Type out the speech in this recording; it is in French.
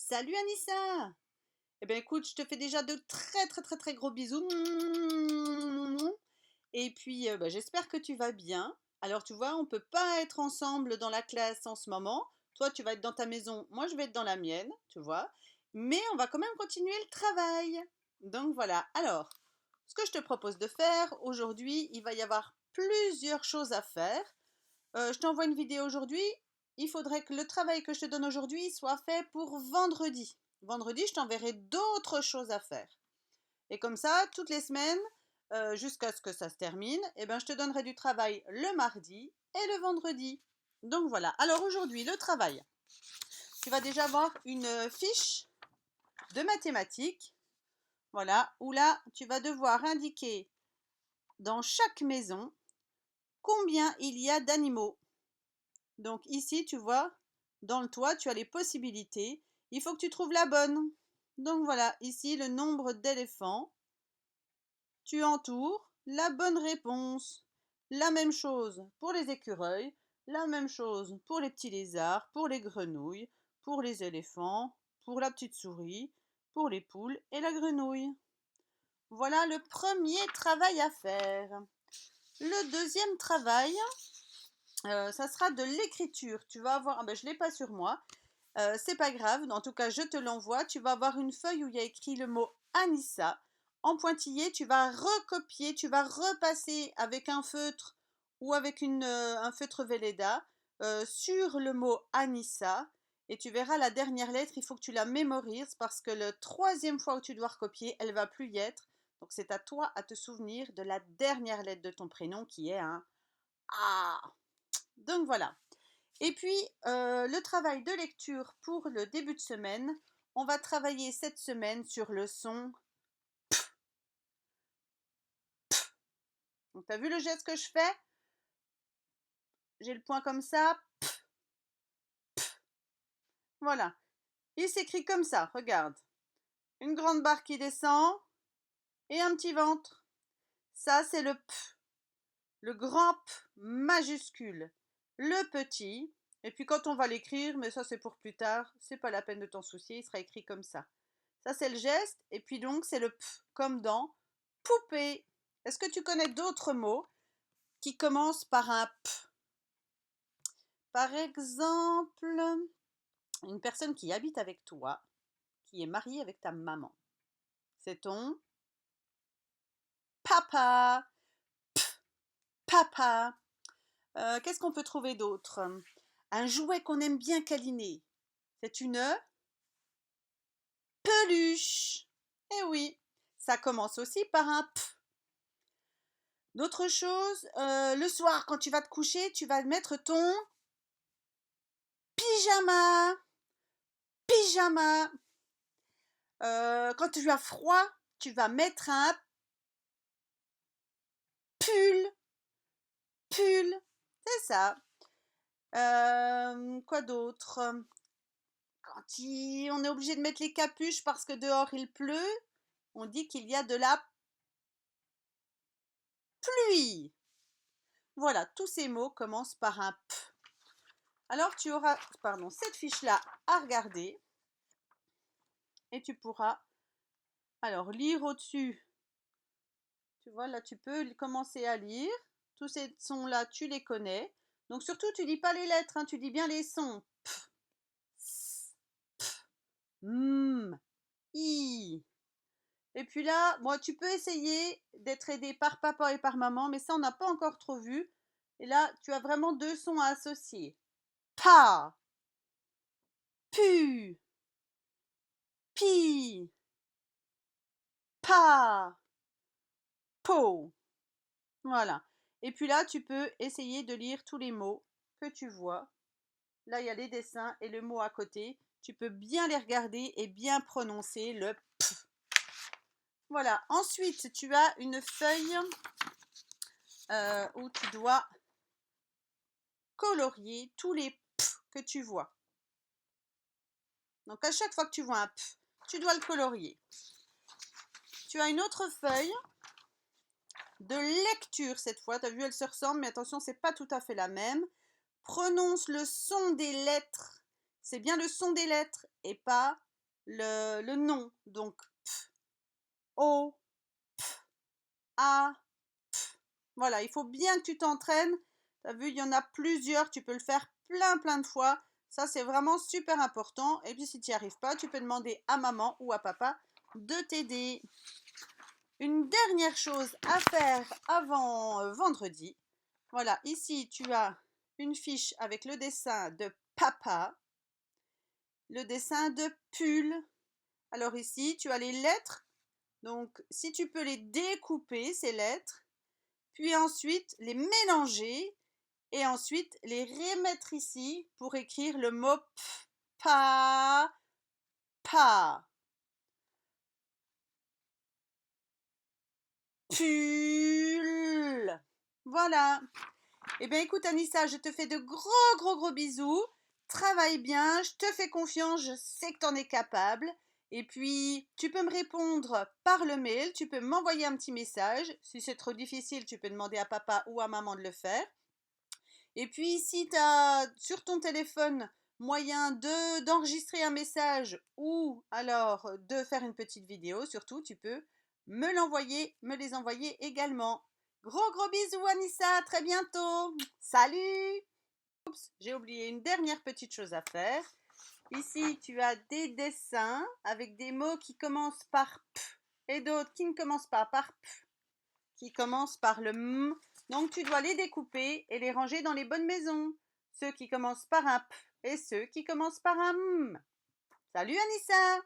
Salut Anissa! Eh bien écoute, je te fais déjà de très gros bisous. Et puis j'espère que tu vas bien. Alors tu vois, on peut pas être ensemble dans la classe en ce moment. Toi, tu vas être dans ta maison, moi je vais être dans la mienne, tu vois. Mais on va quand même continuer le travail. Donc voilà. Alors, ce que je te propose de faire aujourd'hui, il va y avoir plusieurs choses à faire. Je t'envoie une vidéo aujourd'hui. Il faudrait que le travail que je te donne aujourd'hui soit fait pour vendredi. Vendredi, je t'enverrai d'autres choses à faire. Et comme ça, toutes les semaines, jusqu'à ce que ça se termine, eh ben, je te donnerai du travail le mardi et le vendredi. Donc voilà. Alors aujourd'hui, le travail. Tu vas déjà avoir une fiche de mathématiques. Voilà, où là, tu vas devoir indiquer dans chaque maison combien il y a d'animaux. Donc ici, tu vois, dans le toit, tu as les possibilités. Il faut que tu trouves la bonne. Donc voilà, ici, le nombre d'éléphants. Tu entoures la bonne réponse. La même chose pour les écureuils, la même chose pour les petits lézards, pour les grenouilles, pour les éléphants, pour la petite souris, pour les poules et la grenouille. Voilà le premier travail à faire. Le deuxième travail, ça sera de l'écriture. Tu vas avoir, je ne l'ai pas sur moi, c'est pas grave, en tout cas je te l'envoie. Tu vas avoir une feuille où il y a écrit le mot Anissa. En pointillé, tu vas recopier, tu vas repasser avec un feutre ou avec un feutre Velleda sur le mot Anissa. Et tu verras la dernière lettre, il faut que tu la mémorises parce que la troisième fois où tu dois recopier, elle va plus y être. Donc c'est à toi à te souvenir de la dernière lettre de ton prénom qui est un A. Donc voilà. Et puis, le travail de lecture pour le début de semaine, on va travailler cette semaine sur le son. Donc, tu as vu le geste que je fais? J'ai le point comme ça. Voilà. Il s'écrit comme ça, regarde. Une grande barre qui descend et un petit ventre. Ça, c'est le P. Le grand P majuscule. Le petit. Et puis quand on va l'écrire, mais ça c'est pour plus tard, c'est pas la peine de t'en soucier, il sera écrit comme ça. Ça c'est le geste, et puis donc c'est le P comme dans poupée. Est-ce que tu connais d'autres mots qui commencent par un P? Par exemple, une personne qui habite avec toi, qui est mariée avec ta maman. C'est ton papa. P, papa. Qu'est-ce qu'on peut trouver d'autre? Un jouet qu'on aime bien câliner. C'est une peluche. Eh oui, ça commence aussi par un P. D'autres choses, le soir, quand tu vas te coucher, tu vas mettre ton pyjama. Pyjama. Quand tu as froid, tu vas mettre un pull. Pull. C'est ça. Quoi d'autre? Quand on est obligé de mettre les capuches parce que dehors il pleut, on dit qu'il y a de la pluie. Voilà, tous ces mots commencent par un P. Alors tu auras, cette fiche-là à regarder et tu pourras alors lire au-dessus. Tu vois, là tu peux commencer à lire. Tous ces sons-là, tu les connais. Donc surtout, tu dis pas les lettres, hein, tu dis bien les sons. P, s, p, m, i. Et puis là, moi, tu peux essayer d'être aidé par papa et par maman, mais ça, on n'a pas encore trop vu. Et là, tu as vraiment deux sons à associer. Pa, pu, pi, pa, po. Voilà. Et puis là, tu peux essayer de lire tous les mots que tu vois. Là, il y a les dessins et le mot à côté. Tu peux bien les regarder et bien prononcer le P. Voilà. Ensuite, tu as une feuille où tu dois colorier tous les P que tu vois. Donc, à chaque fois que tu vois un P, tu dois le colorier. Tu as une autre feuille de lecture cette fois. Tu as vu, elle se ressemble, mais attention, c'est pas tout à fait la même. Prononce le son des lettres. C'est bien le son des lettres et pas le nom. Donc, pf, O, A, pf. Voilà, il faut bien que tu t'entraînes. Tu as vu, il y en a plusieurs, tu peux le faire plein de fois. Ça, c'est vraiment super important. Et puis, si tu n'y arrives pas, tu peux demander à maman ou à papa de t'aider. Une dernière chose à faire avant vendredi. Voilà, ici, tu as une fiche avec le dessin de papa, le dessin de pull. Alors ici, tu as les lettres. Donc, si tu peux les découper, ces lettres, puis ensuite les mélanger et ensuite les remettre ici pour écrire le mot pa, pa, pull. Voilà. Eh bien, écoute, Anissa, je te fais de gros bisous. Travaille bien, je te fais confiance, je sais que tu en es capable. Et puis, tu peux me répondre par le mail, tu peux m'envoyer un petit message. Si c'est trop difficile, tu peux demander à papa ou à maman de le faire. Et puis, si tu as sur ton téléphone moyen d'enregistrer un message ou alors de faire une petite vidéo, surtout, tu peux me les envoyer également. Gros bisous Anissa, à très bientôt. Salut! Oups, j'ai oublié une dernière petite chose à faire. Ici, tu as des dessins avec des mots qui commencent par P et d'autres qui ne commencent pas par P, qui commencent par le M. Donc, tu dois les découper et les ranger dans les bonnes maisons. Ceux qui commencent par un P et ceux qui commencent par un M. Salut Anissa!